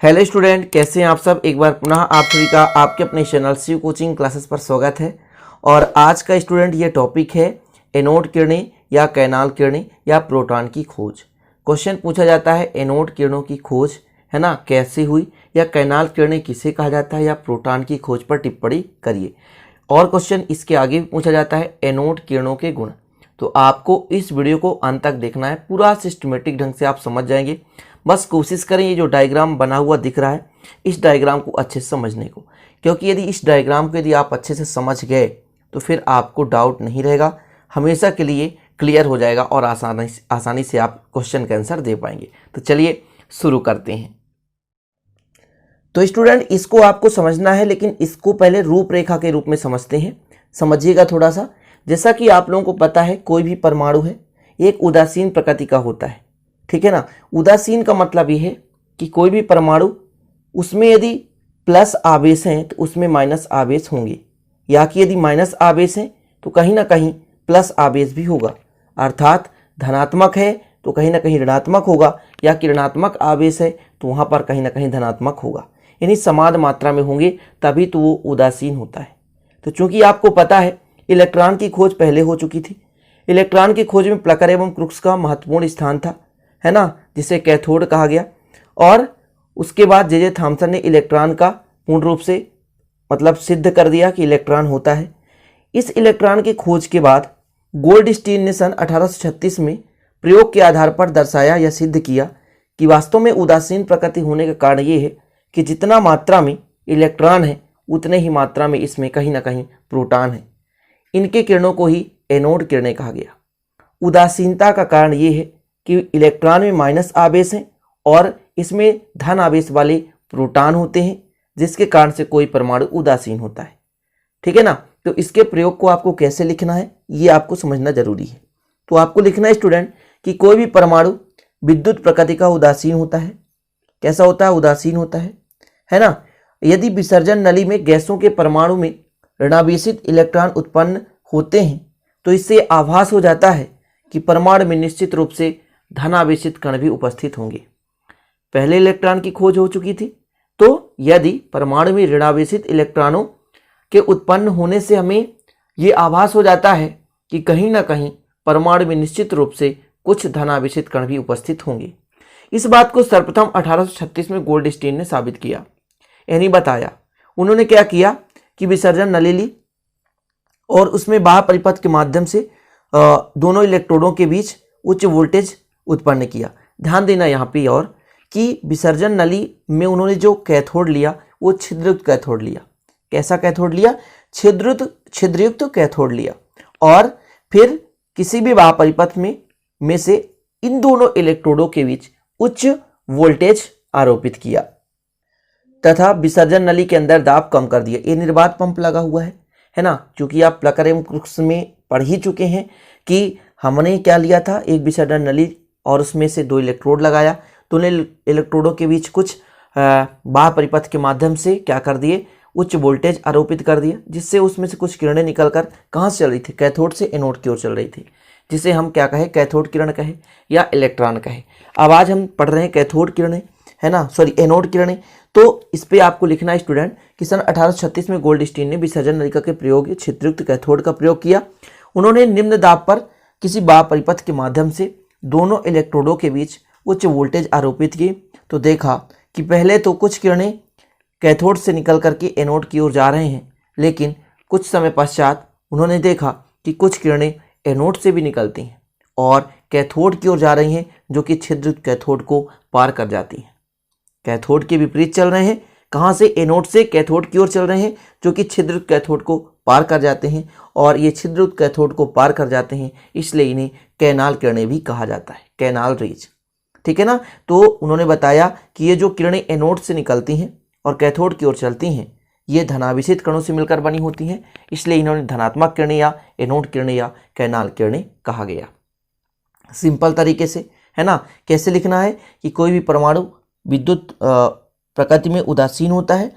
Hello student, कैसे हैं आप सब। एक बार पुनः आप सभी का आपके अपने चैनल शिव कोचिंग क्लासेस पर स्वागत है। और आज का स्टूडेंट ये टॉपिक है एनोड किरणें या कैनाल किरणें या प्रोटॉन की खोज। क्वेश्चन पूछा जाता है एनोड किरणों की खोज है ना कैसे हुई, या कैनाल किरणें किसे कहा जाता है, या प्रोटॉन की खोज पर टिप्पणी करिए। और क्वेश्चन इसके आगे भी पूछा जाता है एनोड किरणों के गुण। तो आपको इस वीडियो को अंत तक देखना है, पूरा सिस्टमेटिक ढंग से आप समझ जाएंगे। बस कोशिश करें ये जो डायग्राम बना हुआ दिख रहा है इस डायग्राम को अच्छे से समझने को, क्योंकि यदि इस डायग्राम को यदि आप अच्छे से समझ गए तो फिर आपको डाउट नहीं रहेगा, हमेशा के लिए क्लियर हो जाएगा और आसानी से आप क्वेश्चन का आंसर दे पाएंगे। तो चलिए शुरू करते हैं। तो स्टूडेंट इसको आपको समझना है, लेकिन इसको पहले रूपरेखा के रूप में समझते हैं। समझिएगा थोड़ा सा। जैसा कि आप लोगों को पता है कोई भी परमाणु है एक उदासीन प्रकृति का होता है, ठीक है ना। उदासीन का मतलब ये है कि कोई भी परमाणु उसमें यदि प्लस आवेश हैं तो उसमें माइनस आवेश होंगे, या कि यदि माइनस आवेश हैं तो कहीं ना कहीं प्लस आवेश भी होगा। अर्थात धनात्मक है तो कहीं ना कहीं ऋणात्मक होगा, या कि ऋणात्मक आवेश है तो वहाँ पर कहीं ना कहीं धनात्मक होगा। यानी समान मात्रा में होंगे तभी तो वो उदासीन होता है। तो चूंकि आपको पता है इलेक्ट्रॉन की खोज पहले हो चुकी थी। इलेक्ट्रॉन की खोज में प्लकर एवं क्रुक्स का महत्वपूर्ण स्थान था, है ना, जिसे कैथोड कहा गया। और उसके बाद जे थॉमसन ने इलेक्ट्रॉन का पूर्ण रूप से मतलब सिद्ध कर दिया कि इलेक्ट्रॉन होता है। इस इलेक्ट्रॉन की खोज के बाद गोल्डस्टीन ने सन 1836 में प्रयोग के आधार पर दर्शाया या सिद्ध किया कि वास्तव में उदासीन प्रकृति होने का कारण ये है कि जितना मात्रा में इलेक्ट्रॉन है उतने ही मात्रा में इसमें कहीं ना कहीं प्रोटॉन है। इनके किरणों को ही एनोड किरणें कहा गया। उदासीनता का कारण ये है कि इलेक्ट्रॉन में माइनस आवेश है और इसमें धन आवेश वाले प्रोटॉन होते हैं, जिसके कारण से कोई परमाणु उदासीन होता है, ठीक है ना। तो इसके प्रयोग को आपको कैसे लिखना है ये आपको समझना जरूरी है। तो आपको लिखना है स्टूडेंट कि कोई भी परमाणु विद्युत प्रकृति का उदासीन होता है। कैसा होता है? उदासीन होता है ना। यदि विसर्जन नली में गैसों के परमाणु में ऋणावेशित इलेक्ट्रॉन उत्पन्न होते हैं तो इससे आभास हो जाता है कि परमाणु में निश्चित रूप से धनावेशित कण भी उपस्थित होंगे। पहले इलेक्ट्रॉन की खोज हो चुकी थी, तो यदि परमाणु में ऋणावेशित इलेक्ट्रॉनों के उत्पन्न होने से हमें ये आभास हो जाता है कि कहीं ना कहीं परमाणु में निश्चित रूप से कुछ धनावेशित कण भी उपस्थित होंगे। इस बात को सर्वप्रथम 1836 में गोल्डस्टीन ने साबित किया, यानी बताया। उन्होंने क्या किया कि विसर्जन नली ली और उसमें बाह्य परिपथ के माध्यम से दोनों इलेक्ट्रोडों के बीच उच्च वोल्टेज उत्पन्न किया। ध्यान देना यहाँ पे और कि विसर्जन नली में उन्होंने जो कैथोड लिया वो छिद्रयुक्त कैथोड लिया। कैसा कैथोड लिया? छिद्रयुक्त कैथोड लिया। और फिर किसी भी बाह्य परिपथ में से इन दोनों इलेक्ट्रोडों के बीच उच्च वोल्टेज आरोपित किया तथा विसर्जन नली के अंदर दाब कम कर दिया। ये निर्वात पंप लगा हुआ है ना। क्योंकि आप प्लकर एवं क्रुक्स में पढ़ ही चुके हैं कि हमने क्या लिया था, एक विसर्जन नली और उसमें से दो इलेक्ट्रोड लगाया। दोनों इलेक्ट्रोडों के बीच कुछ बाह्य परिपथ के माध्यम से क्या कर दिए, उच्च वोल्टेज आरोपित कर दिया, जिससे उसमें से कुछ किरणें निकलकर कहाँ से चल रही थी? कैथोड से एनोड की ओर चल रही थी, जिसे हम क्या कहे, कैथोड किरण कहे या इलेक्ट्रॉन कहे। अब आज हम पढ़ रहे हैं कैथोड किरणें, है ना, सॉरी एनोड किरणें। तो इस पे आपको लिखना है स्टूडेंट कि सन 1836 में गोल्डस्टीन ने विसर्जन नलिका के प्रयोग छिद्रयुक्त कैथोड का प्रयोग किया। उन्होंने निम्न दाब पर किसी बाह्य परिपथ के माध्यम से दोनों इलेक्ट्रोडों के बीच उच्च वोल्टेज आरोपित की। तो देखा कि पहले तो कुछ किरणें कैथोड से निकल करके एनोड की ओर जा रहे हैं, लेकिन कुछ समय पश्चात उन्होंने देखा कि कुछ किरणें एनोड से भी निकलती हैं और कैथोड की ओर जा रही हैं, जो कि छिद्रयुक्त कैथोड को पार कर जाती हैं। कैथोड के विपरीत चल रहे हैं, कहाँ से? एनोड से कैथोड की ओर चल रहे हैं, जो कि छिद्रयुक्त कैथोड को पार कर जाते हैं। और ये छिद्रयुक्त कैथोड को पार कर जाते हैं, इसलिए इन्हें कैनाल किरणें भी कहा जाता है, कैनाल रेज, ठीक है ना। तो उन्होंने बताया कि ये जो किरणें एनोड से निकलती हैं और कैथोड की ओर चलती हैं, ये धनावेशित कणों से मिलकर बनी होती हैं, इसलिए इन्होंने धनात्मक किरणें या एनोड किरणें या कैनाल किरणें कहा गया। सिंपल तरीके से, है ना। कैसे लिखना है कि कोई भी परमाणु विद्युत प्रकृति में उदासीन होता है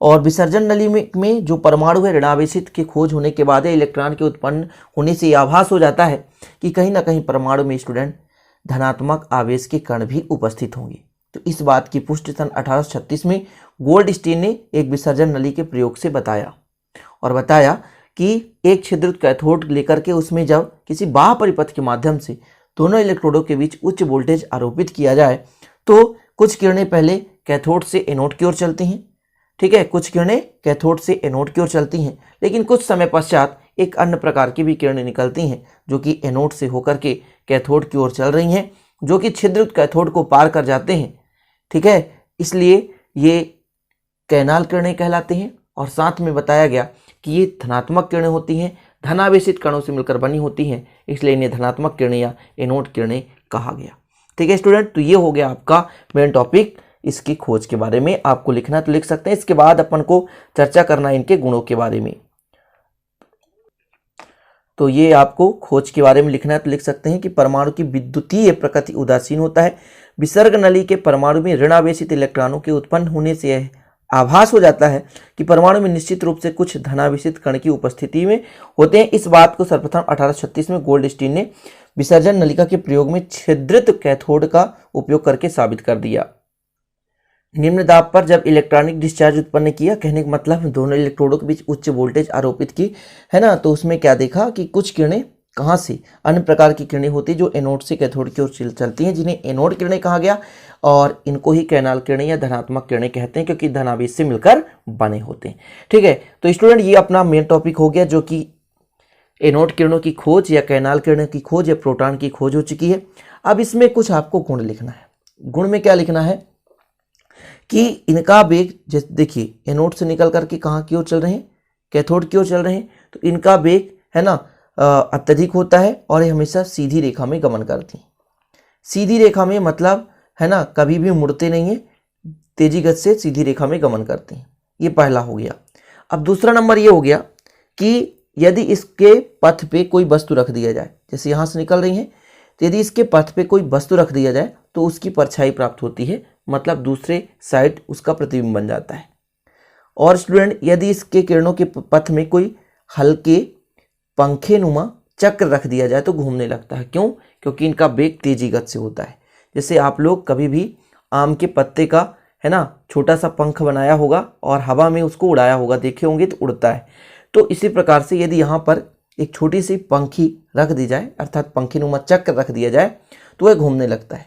और विसर्जन नली में जो परमाणु है ऋणावेशित के खोज होने के बाद इलेक्ट्रॉन के उत्पन्न होने से आभास हो जाता है कि कहीं ना कहीं परमाणु में स्टूडेंट धनात्मक आवेश के कण भी उपस्थित होंगे। तो इस बात की पुष्टि सन 1836 में गोल्डस्टीन ने एक विसर्जन नली के प्रयोग से बताया और बताया कि एक छिद्रित कैथोड लेकर के उसमें जब किसी बाह्य परिपथ के माध्यम से दोनों इलेक्ट्रोडों के बीच उच्च वोल्टेज आरोपित किया जाए तो कुछ किरणें पहले कैथोड से एनोड की ओर चलती हैं, ठीक है, कुछ किरणें कैथोड से एनोड की ओर चलती हैं, लेकिन कुछ समय पश्चात एक अन्य प्रकार की भी किरणें निकलती हैं जो कि एनोड से होकर के कैथोड की ओर चल रही हैं, जो कि छिद्रित कैथोड को पार कर जाते हैं, ठीक है। इसलिए ये कैनाल किरणें कहलाते हैं। और साथ में बताया गया कि ये धनात्मक किरणें होती हैं, धनावेशित कणों से मिलकर बनी होती हैं, इसलिए इन्हें धनात्मक किरणें या एनोड किरणें कहा गया। ठीक है स्टूडेंट, तो ये हो गया आपका मेन टॉपिक इसकी खोज के बारे में। आपको लिखना तो लिख सकते हैं, इसके बाद अपन को चर्चा करना है इनके गुणों के बारे में। तो ये आपको खोज के बारे में लिखना है तो लिख सकते हैं कि परमाणु की विद्युतीय प्रकृति उदासीन होता है। विसर्ग नली के परमाणु में ऋणावेशित इलेक्ट्रॉनों के उत्पन्न होने से यह आभास हो जाता है कि परमाणु में निश्चित रूप से कुछ धनावेशित कण की उपस्थिति में होते हैं। इस बात को सर्वप्रथम 1836 में गोल्डस्टीन ने विसर्जन नलिका के प्रयोग में छिद्रित कैथोड का उपयोग करके साबित कर दिया। निम्न दाब पर जब इलेक्ट्रॉनिक डिस्चार्ज उत्पन्न किया, कहने का मतलब दोनों इलेक्ट्रोडों के बीच उच्च वोल्टेज आरोपित की, है ना, तो उसमें क्या देखा कि कुछ किरणें कहाँ से, अन्य प्रकार की किरणें होती जो एनोड से कैथोड की ओर चलती हैं, जिन्हें एनोड किरणें कहा गया। और इनको ही कैनाल किरणें या धनात्मक किरणें कहते हैं क्योंकि धनावेश से मिलकर बने होते हैं। ठीक है, तो स्टूडेंट ये अपना मेन टॉपिक हो गया जो कि एनोड किरणों की खोज या कैनाल किरणों की खोज या प्रोटॉन की खोज हो चुकी है। अब इसमें कुछ आपको गुण लिखना है। गुण में क्या लिखना है कि इनका वेग, जैसे देखिए एनोड से निकल करके कहाँ की ओर चल रहे हैं, कैथोड की ओर चल रहे हैं, तो इनका वेग है ना अत्यधिक होता है और ये हमेशा सीधी रेखा में गमन करती हैं। सीधी रेखा में मतलब है ना कभी भी मुड़ते नहीं है, तेजी गति से सीधी रेखा में गमन करते हैं। ये पहला हो गया। अब दूसरा नंबर ये हो गया कि यदि इसके पथ पे कोई वस्तु रख दिया जाए, जैसे यहाँ से निकल रही है, तो यदि इसके पथ पे कोई वस्तु रख दिया जाए तो उसकी परछाई प्राप्त होती है, मतलब दूसरे साइड उसका प्रतिबिंब बन जाता है। और स्टूडेंट यदि इसके किरणों के पथ में कोई हल्के पंखे नुमा चक्र रख दिया जाए तो घूमने लगता है। क्यों? क्योंकि इनका वेग तेजी गति से होता है। जैसे आप लोग कभी भी आम के पत्ते का है ना छोटा सा पंख बनाया होगा और हवा में उसको उड़ाया होगा, देखे होंगे तो उड़ता है। तो इसी प्रकार से यदि यहाँ पर एक छोटी सी पंखी रख दी जाए, अर्थात पंखी नुमा चक्र रख दिया जाए, तो वह घूमने लगता है,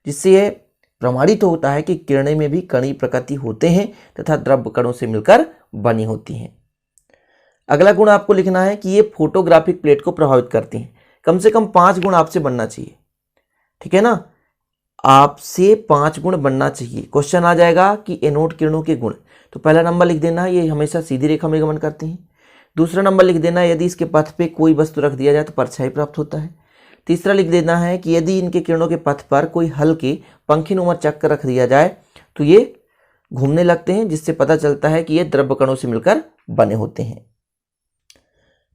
जिससे यह प्रमाणित होता है कि किरणें में भी कणीय प्रकृति होते हैं तथा द्रव्य कणों से मिलकर बनी होती हैं। अगला गुण आपको लिखना है कि ये फोटोग्राफिक प्लेट को प्रभावित करती हैं। कम से कम 5 गुण आपसे बनना चाहिए, ठीक है ना, आपसे 5 गुण बनना चाहिए। क्वेश्चन आ जाएगा कि एनोड किरणों के गुण, तो पहला नंबर लिख देना है ये हमेशा सीधी रेखा में गमन करती हैं। दूसरा नंबर लिख देना है यदि इसके पथ पे कोई वस्तु रख दिया जाए तो परछाई प्राप्त होता है। तीसरा लिख देना है कि यदि इनके किरणों के पथ पर कोई हल्के पंखीनुमा चक्र रख दिया जाए तो ये घूमने लगते हैं, जिससे पता चलता है कि ये द्रव्य कणों से मिलकर बने होते हैं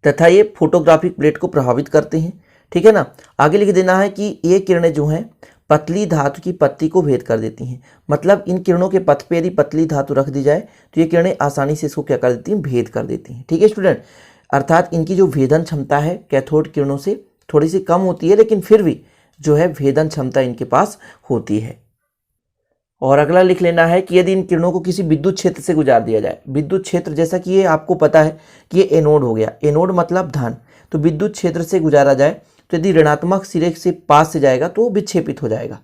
तथा ये फोटोग्राफिक प्लेट को प्रभावित करते हैं। ठीक है ना। आगे लिख देना है कि ये किरणें जो हैं पतली धातु की पत्ती को भेद कर देती हैं, मतलब इन किरणों के पथ पे यदि पतली धातु रख दी जाए तो ये किरणें आसानी से इसको क्या कर देती हैं, भेद कर देती हैं। ठीक है स्टूडेंट, अर्थात इनकी जो भेदन क्षमता है कैथोड किरणों से थोड़ी सी कम होती है, लेकिन फिर भी जो है भेदन क्षमता इनके पास होती है। और अगला लिख लेना है कि यदि इन किरणों को किसी विद्युत क्षेत्र से गुजार दिया जाए, विद्युत क्षेत्र जैसा कि ये आपको पता है कि ये एनोड हो गया, एनोड मतलब धन, तो विद्युत क्षेत्र से गुजारा जाए तो यदि ऋणात्मक सिरे से पास से जाएगा तो वो विक्षेपित हो जाएगा।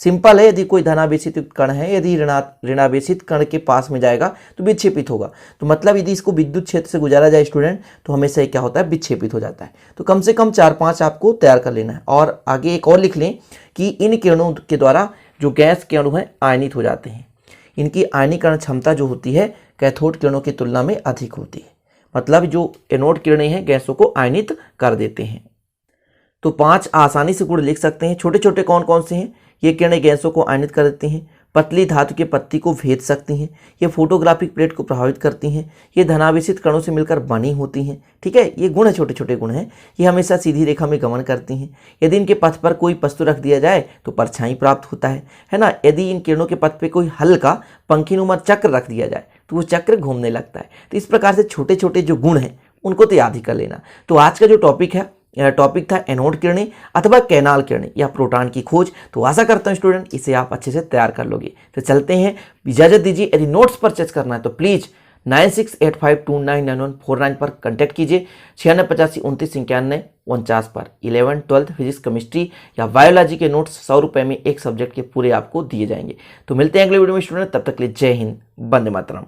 सिंपल है, यदि कोई धनावेशित कण है यदि ऋणावेशित कण के पास में जाएगा तो विक्षेपित होगा। तो मतलब यदि इसको विद्युत क्षेत्र से गुजारा जाए स्टूडेंट तो हमेशा क्या होता है, विक्षेपित हो जाता है। तो कम से कम 4-5 आपको तैयार कर लेना है। और आगे एक और लिख लें कि इन किरणों के द्वारा जो गैस के अणु हैं आयनित हो जाते हैं। इनकी आयनीकरण क्षमता जो होती है कैथोड किरणों की तुलना में अधिक होती है, मतलब जो एनोड किरणें हैं गैसों को आयनित कर देते हैं। तो 5 आसानी से गुण लिख सकते हैं। छोटे छोटे कौन कौन से हैं? ये किरणें गैसों को आयनित कर देती हैं, पतली धातु के पत्ती को भेद सकती हैं, ये फोटोग्राफिक प्लेट को प्रभावित करती हैं, ये धनावेशित कणों से मिलकर बनी होती हैं। ठीक है, ये गुण है, छोटे छोटे गुण हैं। ये हमेशा सीधी रेखा में गमन करती हैं। यदि इनके पथ पर कोई वस्तु रख दिया जाए तो परछाई प्राप्त होता है ना। यदि इन किरणों के पथ पे कोई हल्का पंखीनुमा चक्र रख दिया जाए तो वो चक्र घूमने लगता है। तो इस प्रकार से छोटे छोटे जो गुण हैं उनको तो याद ही कर लेना। तो आज का जो टॉपिक है टॉपिक था एनोड किरणें अथवा कैनाल किरणें या प्रोटॉन की खोज। तो आशा करता हूँ स्टूडेंट इसे आप अच्छे से तैयार कर लोगे। तो चलते हैं, इजाज़त दीजिए। यदि नोट्स परचेज करना है तो प्लीज़ 9685299149 पर कंटेक्ट कीजिए, 9685299149 पर 11th 12th फिजिक्स केमिस्ट्री या बायोलॉजी के नोट्स 100 रुपये में एक सब्जेक्ट के पूरे आपको दिए जाएंगे। तो मिलते हैं अगले वीडियो में स्टूडेंट, तब तक के लिए जय हिंद, वंदे मातरम।